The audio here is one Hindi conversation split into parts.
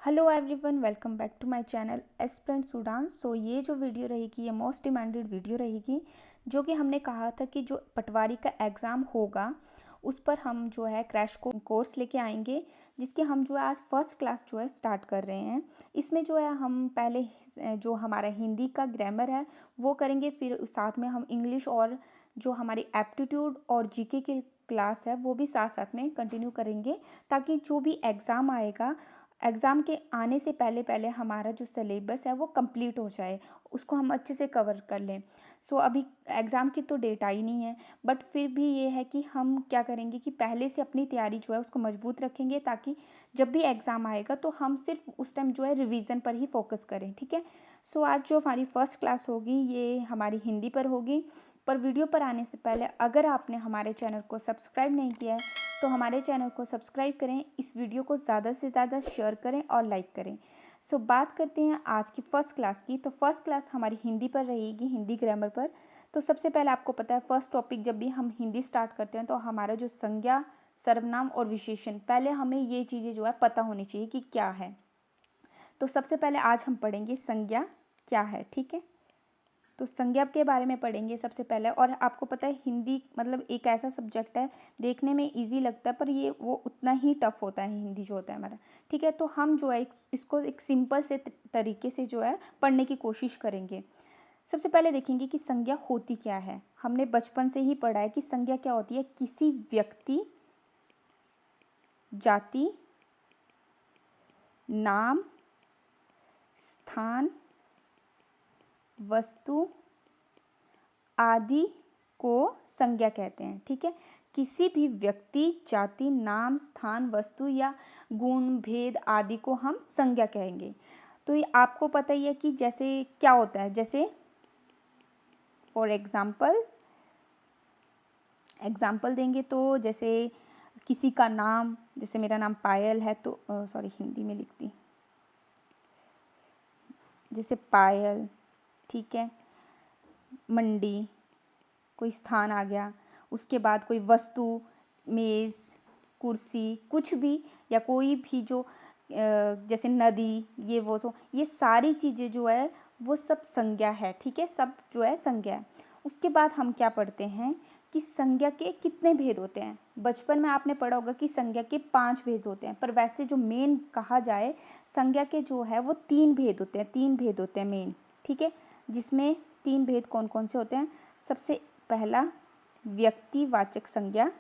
Hello everyone, welcome back to my channel aspirant Sudan. So ये जो वीडियो रहेगी ये मोस्ट डिमांडेड वीडियो रहेगी, जो कि हमने कहा था कि जो पटवारी का एग्ज़ाम होगा उस पर हम जो है क्रैश कोर्स लेके आएंगे, जिसके हम जो है आज फर्स्ट क्लास जो है स्टार्ट कर रहे हैं। इसमें जो है हम पहले जो हमारा हिंदी का ग्रामर है वो करेंगे, फिर साथ में हम इंग्लिश और जो हमारी एप्टीट्यूड और जीके की क्लास है वो भी साथ साथ में कंटिन्यू करेंगे, ताकि जो भी एग्ज़ाम आएगा एग्ज़ाम के आने से पहले पहले हमारा जो सिलेबस है वो कंप्लीट हो जाए, उसको हम अच्छे से कवर कर लें। सो अभी एग्ज़ाम की तो डेट आई नहीं है, बट फिर भी ये है कि हम क्या करेंगे कि पहले से अपनी तैयारी जो है उसको मजबूत रखेंगे, ताकि जब भी एग्ज़ाम आएगा तो हम सिर्फ उस टाइम जो है रिवीजन पर ही फोकस करें। ठीक है। सो आज जो हमारी फर्स्ट क्लास होगी ये हमारी हिंदी पर होगी। पर वीडियो पर आने से पहले अगर आपने हमारे चैनल को सब्सक्राइब नहीं किया है तो हमारे चैनल को सब्सक्राइब करें, इस वीडियो को ज़्यादा से ज़्यादा शेयर करें और लाइक करें। सो बात करते हैं आज की फ़र्स्ट क्लास की। तो फर्स्ट क्लास हमारी हिंदी पर रहेगी, हिंदी ग्रामर पर। तो सबसे पहले आपको पता है फर्स्ट टॉपिक जब भी हम हिंदी स्टार्ट करते हैं तो हमारा जो संज्ञा, सर्वनाम और विशेषण, पहले हमें ये चीज़ें जो है पता होनी चाहिए कि क्या है। तो सबसे पहले आज हम पढ़ेंगे संज्ञा क्या है। ठीक है। तो संज्ञा के बारे में पढ़ेंगे सबसे पहले। और आपको पता है हिंदी मतलब एक ऐसा सब्जेक्ट है, देखने में इजी लगता है पर ये वो उतना ही टफ होता है हिंदी जो होता है हमारा। ठीक है। तो हम जो है इसको एक सिंपल से तरीके से जो है पढ़ने की कोशिश करेंगे। सबसे पहले देखेंगे कि संज्ञा होती क्या है। हमने बचपन से ही पढ़ा है कि संज्ञा क्या होती है। किसी व्यक्ति, जाति, नाम, स्थान, वस्तु आदि को संज्ञा कहते हैं। ठीक है। किसी भी व्यक्ति, जाति, नाम, स्थान, वस्तु या गुण, भेद आदि को हम संज्ञा कहेंगे। तो ये आपको पता ही है कि जैसे क्या होता है, जैसे फॉर एग्जाम्पल देंगे तो जैसे किसी का नाम, जैसे मेरा नाम पायल है तो सॉरी हिंदी में लिखती, जैसे पायल। ठीक है। मंडी, कोई स्थान आ गया, उसके बाद कोई वस्तु, मेज़, कुर्सी, कुछ भी, या कोई भी जो जैसे नदी, ये सारी चीज़ें जो है वो सब संज्ञा है। ठीक है। सब जो है संज्ञा है। उसके बाद हम क्या पढ़ते हैं कि संज्ञा के कितने भेद होते हैं। बचपन में आपने पढ़ा होगा कि संज्ञा के 5 भेद होते हैं, पर वैसे जो मेन कहा जाए संज्ञा के जो है वो 3 भेद होते हैं। 3 भेद होते हैं मेन। ठीक है। जिसमें 3 भेद कौन कौन से होते हैं। सबसे पहला व्यक्तिवाचक संज्ञा,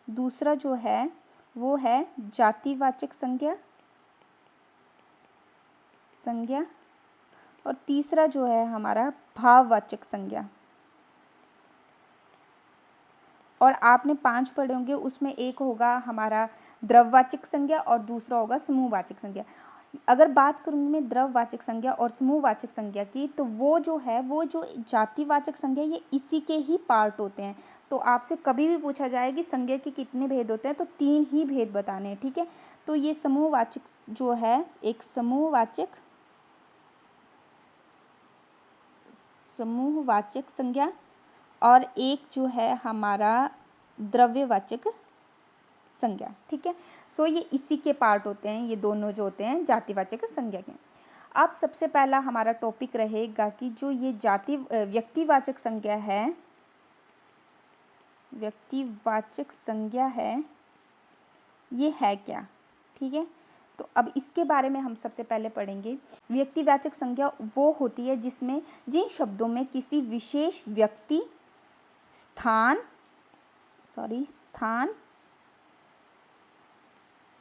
दूसरा जो है वो है जातिवाचक संज्ञा और तीसरा जो है हमारा भाववाचक संज्ञा। और आपने 5 पढ़े होंगे, उसमें एक होगा हमारा द्रववाचक संज्ञा और दूसरा होगा समूहवाचक संज्ञा। अगर बात करूँगी मैं द्रववाचक संज्ञा और समूहवाचक संज्ञा की, तो वो जो जातिवाचक संज्ञा ये इसी के ही पार्ट होते हैं। तो आपसे कभी भी पूछा जाए कि संज्ञा के कितने भेद होते हैं तो 3 ही भेद बताने हैं। ठीक है। तो ये समूहवाचक जो है, एक समूहवाचक संज्ञा और एक जो है हमारा द्रव्यवाचक संज्ञा। ठीक है। सो ये इसी के पार्ट होते हैं, ये दोनों जो होते हैं जातिवाचक संज्ञा के। अब सबसे पहला हमारा टॉपिक रहेगा कि जो ये व्यक्तिवाचक संज्ञा है, ये है क्या। ठीक है। तो अब इसके बारे में हम सबसे पहले पढ़ेंगे। व्यक्तिवाचक संज्ञा वो होती है जिसमें जिन शब्दों में किसी विशेष व्यक्ति, स्थान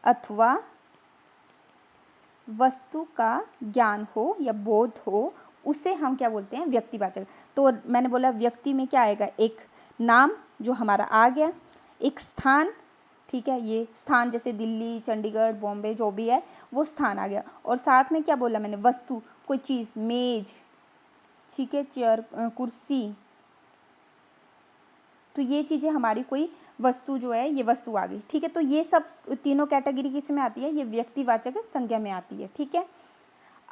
अथवा वस्तु का ज्ञान हो या बोध हो, उसे हम क्या बोलते हैं, व्यक्तिवाचक। तो मैंने बोला व्यक्ति में क्या आएगा, एक नाम जो हमारा आ गया, एक स्थान। ठीक है। ये स्थान जैसे दिल्ली, चंडीगढ़, बॉम्बे जो भी है वो स्थान आ गया। और साथ में क्या बोला मैंने, वस्तु, कोई चीज़, मेज, ठीक है, चेयर, कुर्सी। तो ये चीज़ें हमारी कोई वस्तु जो है, ये वस्तु आ गई। ठीक है। तो ये सब तीनों कैटेगरी किस में आती है, ये व्यक्तिवाचक संज्ञा में आती है। ठीक है।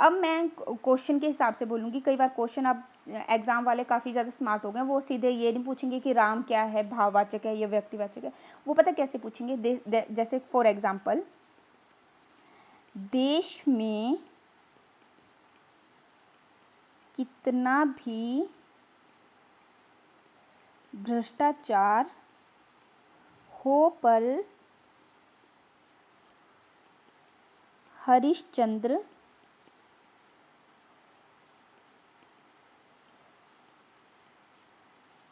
अब मैं क्वेश्चन के हिसाब से बोलूँगी। कई बार क्वेश्चन अब एग्ज़ाम वाले काफ़ी ज़्यादा स्मार्ट हो गए, वो सीधे ये नहीं पूछेंगे कि राम क्या है, भाववाचक है या व्यक्तिवाचक है। वो पता कैसे पूछेंगे, जैसे फॉर एग्जांपल, देश में कितना भी भ्रष्टाचार हो पर हरिश्चंद्र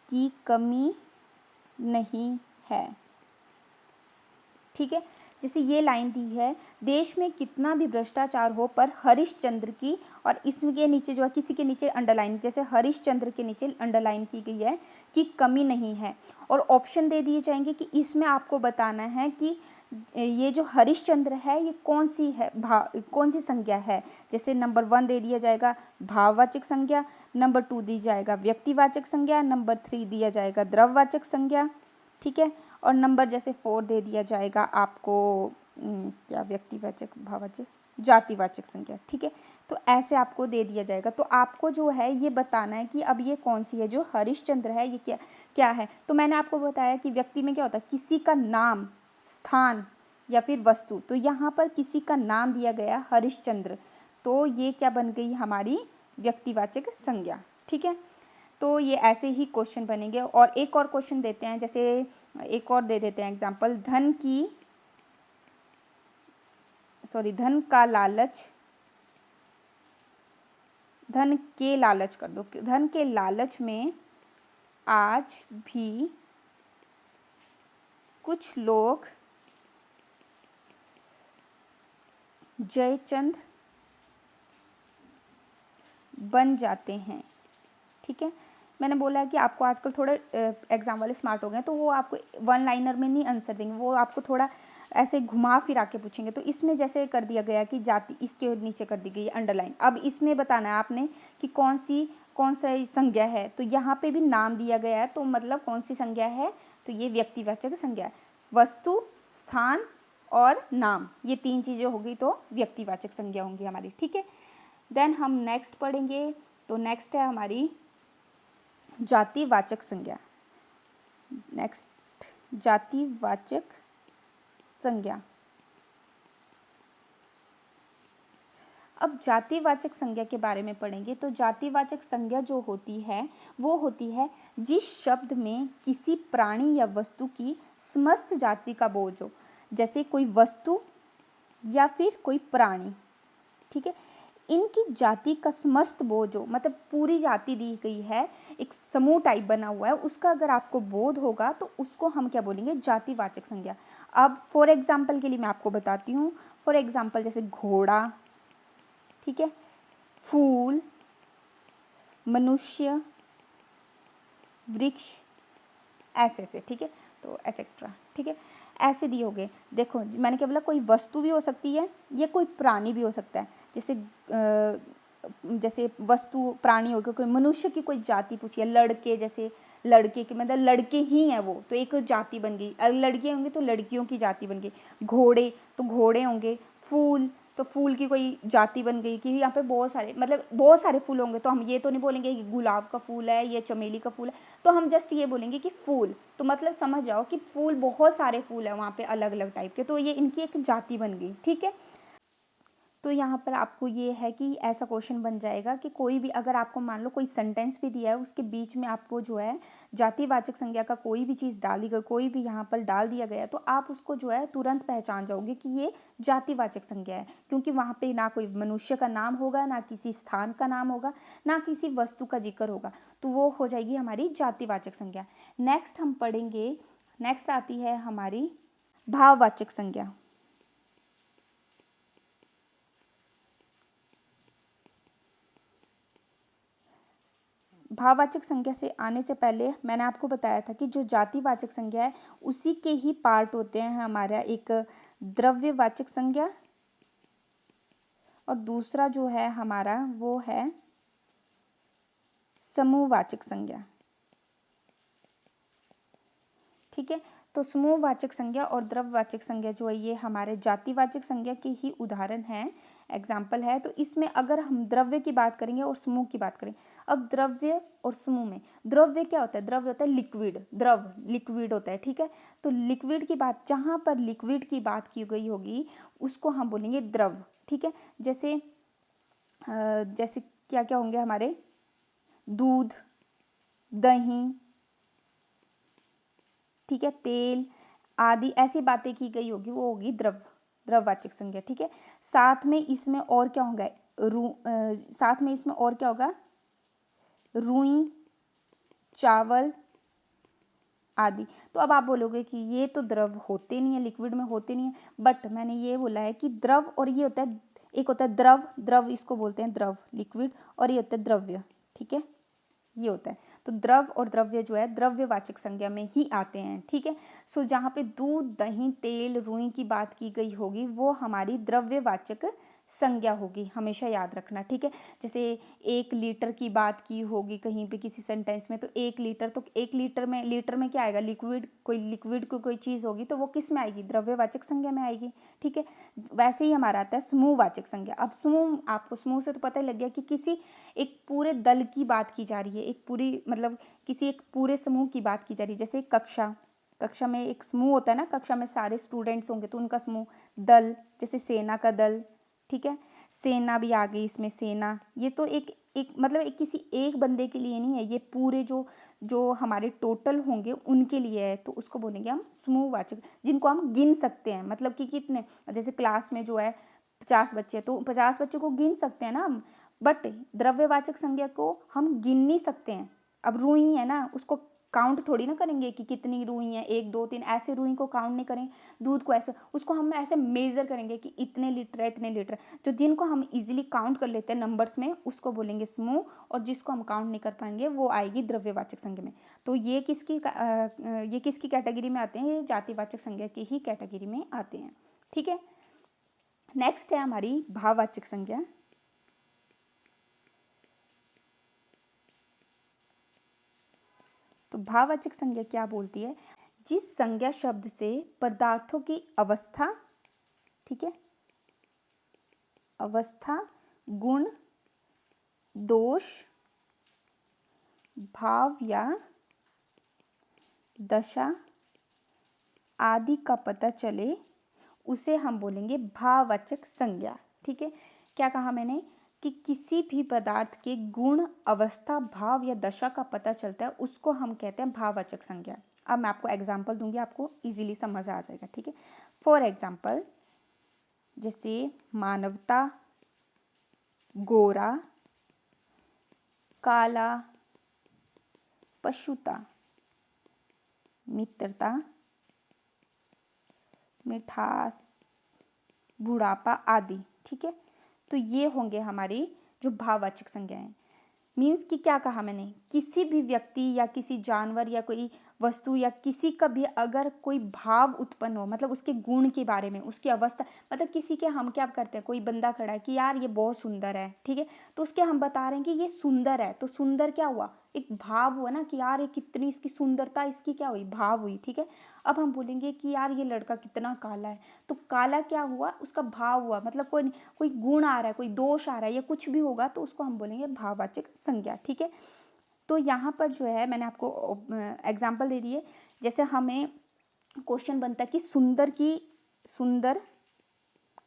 की कमी नहीं है। ठीक है, जैसे ये लाइन दी है, देश में कितना भी भ्रष्टाचार हो पर हरिश्चंद्र की, और इसके नीचे जो है किसी के नीचे अंडरलाइन, जैसे हरिश्चंद्र के नीचे अंडरलाइन की गई है कि कमी नहीं है। और ऑप्शन दे दिए जाएंगे कि इसमें आपको बताना है कि ये जो हरिश्चंद्र है ये कौन सी है, कौन सी संज्ञा है। जैसे नंबर 1 दे दिया जाएगा भाववाचक संज्ञा, नंबर 2 दी जाएगा व्यक्तिवाचक संज्ञा, नंबर 3 दिया जाएगा द्रव्यवाचक संज्ञा। ठीक है, और नंबर जैसे 4 दे दिया जाएगा आपको क्या, व्यक्तिवाचक, भाववाचक, जातिवाचक संज्ञा। ठीक है, तो ऐसे आपको दे दिया जाएगा। तो आपको जो है ये बताना है कि अब ये कौन सी है, जो हरिश्चंद्र है ये क्या क्या है। तो मैंने आपको बताया कि व्यक्ति में क्या होता है, किसी का नाम, स्थान या फिर वस्तु। तो यहाँ पर किसी का नाम दिया गया हरिश्चंद्र, तो ये क्या बन गई हमारी व्यक्तिवाचक संज्ञा। ठीक है, तो ये ऐसे ही क्वेश्चन बनेंगे। और एक और क्वेश्चन देते हैं, जैसे एक और दे देते हैं एग्जांपल, धन का लालच, धन के लालच कर दो, धन के लालच में आज भी कुछ लोग जयचंद बन जाते हैं। ठीक है, मैंने बोला है कि आपको आजकल थोड़े एग्जाम वाले स्मार्ट हो गए, तो वो आपको वन लाइनर में नहीं आंसर देंगे, वो आपको थोड़ा ऐसे घुमा फिरा के पूछेंगे। तो इसमें जैसे कर दिया गया कि जाति, इसके नीचे कर दी गई है अंडरलाइन। अब इसमें बताना है आपने कि कौन सा संज्ञा है। तो यहाँ पे भी नाम दिया गया है, तो मतलब कौन सी संज्ञा है, तो ये व्यक्तिवाचक संज्ञा है। वस्तु, स्थान और नाम, ये 3 चीज़ें हो गई तो व्यक्तिवाचक संज्ञा होंगी हमारी। ठीक है, देन हम नेक्स्ट पढ़ेंगे। तो नेक्स्ट है हमारी जातिवाचक संज्ञा। नेक्स्ट, जातिवाचक संज्ञा। अब जातिवाचक संज्ञा के बारे में पढ़ेंगे। तो जातिवाचक संज्ञा जो होती है वो होती है जिस शब्द में किसी प्राणी या वस्तु की समस्त जाति का बोझ हो, जैसे कोई वस्तु या फिर कोई प्राणी। ठीक है, इनकी जाति का समस्त बोध हो, मतलब पूरी जाति दी गई है, एक समूह टाइप बना हुआ है, उसका अगर आपको बोध होगा तो उसको हम क्या बोलेंगे, जातिवाचक संज्ञा। अब फॉर एग्जाम्पल के लिए मैं आपको बताती हूँ। फॉर एग्जाम्पल जैसे घोड़ा, ठीक है, फूल, मनुष्य, वृक्ष, ऐसे। ठीक है, तो एसेट्रा। ठीक है, ऐसे दिए हो गए। देखो मैंने क्या बोला, कोई वस्तु भी हो सकती है, ये कोई प्राणी भी हो सकता है। जैसे वस्तु, प्राणी हो गया, कोई मनुष्य की कोई जाति पूछी है, लड़के, जैसे लड़के के मतलब लड़के ही हैं वो, तो एक जाति बन गई। अगर लड़के होंगे तो लड़कियों की जाति बन गई। घोड़े तो घोड़े होंगे। फूल तो फूल की कोई जाति बन गई कि यहाँ पे बहुत सारे, मतलब बहुत सारे फूल होंगे, तो हम ये तो नहीं बोलेंगे कि गुलाब का फूल है, ये चमेली का फूल है, तो हम जस्ट ये बोलेंगे कि फूल। तो मतलब समझ जाओ कि फूल, बहुत सारे फूल है वहाँ पे अलग अलग टाइप के, तो ये इनकी एक जाति बन गई। ठीक है, तो यहाँ पर आपको ये है कि ऐसा क्वेश्चन बन जाएगा कि कोई भी, अगर आपको मान लो कोई सेंटेंस भी दिया है, उसके बीच में आपको जो है जातिवाचक संज्ञा का कोई भी चीज़ डाल दी गई, कोई भी यहाँ पर डाल दिया गया, तो आप उसको जो है तुरंत पहचान जाओगे कि ये जातिवाचक संज्ञा है, क्योंकि वहाँ पे ना कोई मनुष्य का नाम होगा, ना किसी स्थान का नाम होगा, ना किसी वस्तु का जिक्र होगा, तो वो हो जाएगी हमारी जातिवाचक संज्ञा। नेक्स्ट हम पढ़ेंगे, नेक्स्ट आती है हमारी भाववाचक संज्ञा। भाववाचक संज्ञा से आने से पहले मैंने आपको बताया था कि जो जातिवाचक संज्ञा है उसी के ही पार्ट होते हैं हमारा एक द्रव्यवाचक संज्ञा, और दूसरा जो है हमारा वो है समूहवाचक संज्ञा। ठीक है, तो समूहवाचक संज्ञा और द्रव्यवाचक संज्ञा जो है ये हमारे जातिवाचक संज्ञा के ही उदाहरण हैं, एग्जाम्पल है। तो इसमें अगर हम द्रव्य की बात करेंगे और समूह की बात करें, अब द्रव्य और समूह में द्रव्य क्या होता है? द्रव्य होता है लिक्विड, द्रव लिक्विड होता है, ठीक है। तो लिक्विड की बात, जहाँ पर लिक्विड की बात की गई होगी उसको हम बोलेंगे द्रव, ठीक है। जैसे जैसे क्या क्या होंगे हमारे, दूध, दही, ठीक है, तेल आदि, ऐसी बातें की गई होगी, वो होगी द्रववाचक संज्ञा, ठीक है। साथ में इसमें और क्या होगा, साथ में इसमें और क्या होगा, रुई, चावल आदि। तो अब आप बोलोगे कि ये तो द्रव होते नहीं है, लिक्विड में होते नहीं है, बट मैंने ये बोला है कि द्रव और ये होता है, एक होता है द्रव, द्रव इसको बोलते हैं द्रव लिक्विड, और ये होता है द्रव्य, ठीक है, ये होता है। तो द्रव और द्रव्य जो है द्रव्यवाचक संज्ञा में ही आते हैं, ठीक है। सो जहाँ पे दूध, दही, तेल, रुई की बात की गई होगी वो हमारी द्रव्यवाचक संज्ञा होगी, हमेशा याद रखना, ठीक है। जैसे 1 लीटर की बात की होगी कहीं पे किसी सेंटेंस में, तो 1 लीटर, तो 1 लीटर में, लीटर में क्या आएगा, लिक्विड, कोई चीज़ होगी तो वो किस में आएगी, द्रव्यवाचक संज्ञा में आएगी, ठीक है। वैसे ही हमारा आता है समूहवाचक संज्ञा। अब समूह, आपको समूह से तो पता ही लग गया कि किसी एक पूरे दल की बात की जा रही है, एक पूरी मतलब किसी एक पूरे समूह की बात की जा रही है। जैसे कक्षा में एक समूह होता है ना, कक्षा में सारे स्टूडेंट्स होंगे तो उनका समूह। दल, जैसे सेना का दल, ठीक है, सेना भी आ गई इसमें, सेना, ये तो एक एक मतलब एक किसी एक बंदे के लिए नहीं है, ये पूरे जो जो हमारे टोटल होंगे उनके लिए है, तो उसको बोलेंगे हम समूहवाचक, जिनको हम गिन सकते हैं, मतलब कि कितने, जैसे क्लास में जो है 50 बच्चे, तो 50 बच्चों को गिन सकते हैं ना हम, बट द्रव्यवाचक संज्ञा को हम गिन नहीं सकते हैं। अब रुई है ना, उसको काउंट थोड़ी ना करेंगे कि कितनी रुई है, 1 2 3, ऐसे रुई को काउंट नहीं करें। दूध को ऐसे, उसको हम ऐसे मेजर करेंगे कि इतने लीटर है, इतने लीटर। जो जिनको हम इजीली काउंट कर लेते हैं नंबर्स में उसको बोलेंगे समूह, और जिसको हम काउंट नहीं कर पाएंगे वो आएगी द्रव्यवाचक संज्ञा में। तो ये किसकी कैटेगरी में आते हैं, ये जातिवाचक संज्ञा की ही कैटेगरी में आते हैं, ठीक है। नेक्स्ट है हमारी भाववाचक संज्ञा। तो भाववाचक संज्ञा क्या बोलती है, जिस संज्ञा शब्द से पदार्थों की अवस्था, ठीक है, अवस्था, गुण, दोष, भाव या दशा आदि का पता चले उसे हम बोलेंगे भाववाचक संज्ञा, ठीक है। क्या कहा मैंने कि किसी भी पदार्थ के गुण, अवस्था, भाव या दशा का पता चलता है उसको हम कहते हैं भाववाचक संज्ञा। अब मैं आपको एग्जाम्पल दूंगी, आपको इजीली समझ आ जाएगा, ठीक है। फॉर एग्जाम्पल, जैसे मानवता, गोरा, काला, पशुता, मित्रता, मिठास, बुढ़ापा आदि, ठीक है। तो ये होंगे हमारी जो भाववाचक संज्ञाएं। मीन्स कि क्या कहा मैंने, किसी भी व्यक्ति या किसी जानवर या कोई वस्तु या किसी का भी अगर कोई भाव उत्पन्न हो, मतलब उसके गुण के बारे में, उसकी अवस्था, मतलब किसी के, हम क्या करते हैं, कोई बंदा खड़ा है कि यार ये बहुत सुंदर है, ठीक है, तो उसके हम बता रहे हैं कि ये सुंदर है, तो सुंदर क्या हुआ, एक भाव हुआ ना कि यार ये कितनी इसकी सुंदरता, इसकी क्या हुई, भाव हुई, ठीक है। अब हम बोलेंगे कि यार ये लड़का कितना काला है, तो काला क्या हुआ, उसका भाव हुआ, मतलब कोई कोई गुण आ रहा है, कोई दोष आ रहा है या कुछ भी होगा तो उसको हम बोलेंगे भाववाचक संज्ञा, ठीक है। तो यहाँ पर जो है मैंने आपको एग्जाम्पल दे दिए। जैसे हमें क्वेश्चन बनता है कि सुंदर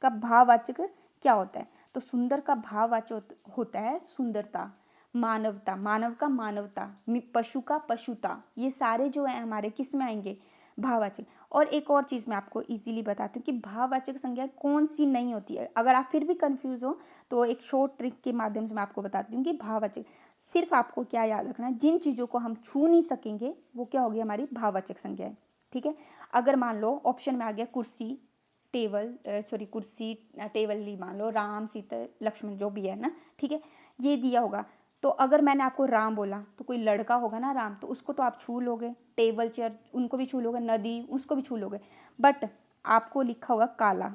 का भाववाचक क्या होता है, तो सुंदर का भाववाचक होता है सुंदरता, मानवता, मानव का मानवता, पशु का पशुता, ये सारे जो है हमारे किस में आएंगे, भाववाचक। और एक और चीज़ मैं आपको इजीली बताती हूँ कि भाववाचक संज्ञा कौन सी नहीं होती है। अगर आप फिर भी कंफ्यूज हो तो एक शॉर्ट ट्रिक के माध्यम से मैं आपको बताती हूँ कि भाववाचक, सिर्फ आपको क्या याद रखना है, जिन चीज़ों को हम छू नहीं सकेंगे वो क्या होगी, हमारी भाववाचक संज्ञा है, ठीक है। अगर मान लो ऑप्शन में आ गया कुर्सी, कुर्सी, टेबल ही मान लो, राम, सीता, लक्ष्मण, जो भी है ना, ठीक है, ये दिया होगा। तो अगर मैंने आपको राम बोला तो कोई लड़का होगा ना राम, तो उसको तो आप छू लोगे, टेबल चेयर उनको भी छू लोगे, नदी उसको भी छू लोगे, बट आपको लिखा होगा काला,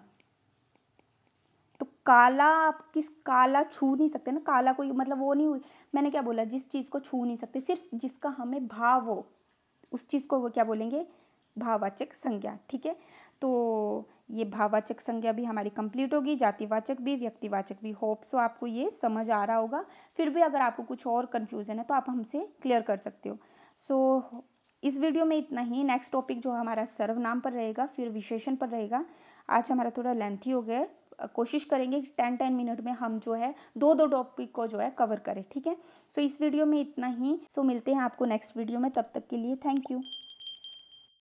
तो काला आप काला छू नहीं सकते ना, काला कोई मतलब वो नहीं हुई। मैंने क्या बोला, जिस चीज़ को छू नहीं सकते, सिर्फ जिसका हमें भाव हो उस चीज़ को वो क्या बोलेंगे, भाववाचक संज्ञा। ठीक है, तो ये भाववाचक संज्ञा भी हमारी कंप्लीट होगी, जातिवाचक भी, व्यक्तिवाचक भी। होप सो आपको ये समझ आ रहा होगा। फिर भी अगर आपको कुछ और कन्फ्यूज़न है तो आप हमसे क्लियर कर सकते हो। सो इस वीडियो में इतना ही। नेक्स्ट टॉपिक जो हमारा सर्वनाम पर रहेगा, फिर विशेषण पर रहेगा। आज हमारा थोड़ा लेंथी हो गया है। कोशिश करेंगे कि 10-10 मिनट में हम जो है दो टॉपिक को जो है कवर करें। ठीक है, सो इस वीडियो में इतना ही। सो मिलते हैं आपको नेक्स्ट वीडियो में, तब तक के लिए थैंक यू।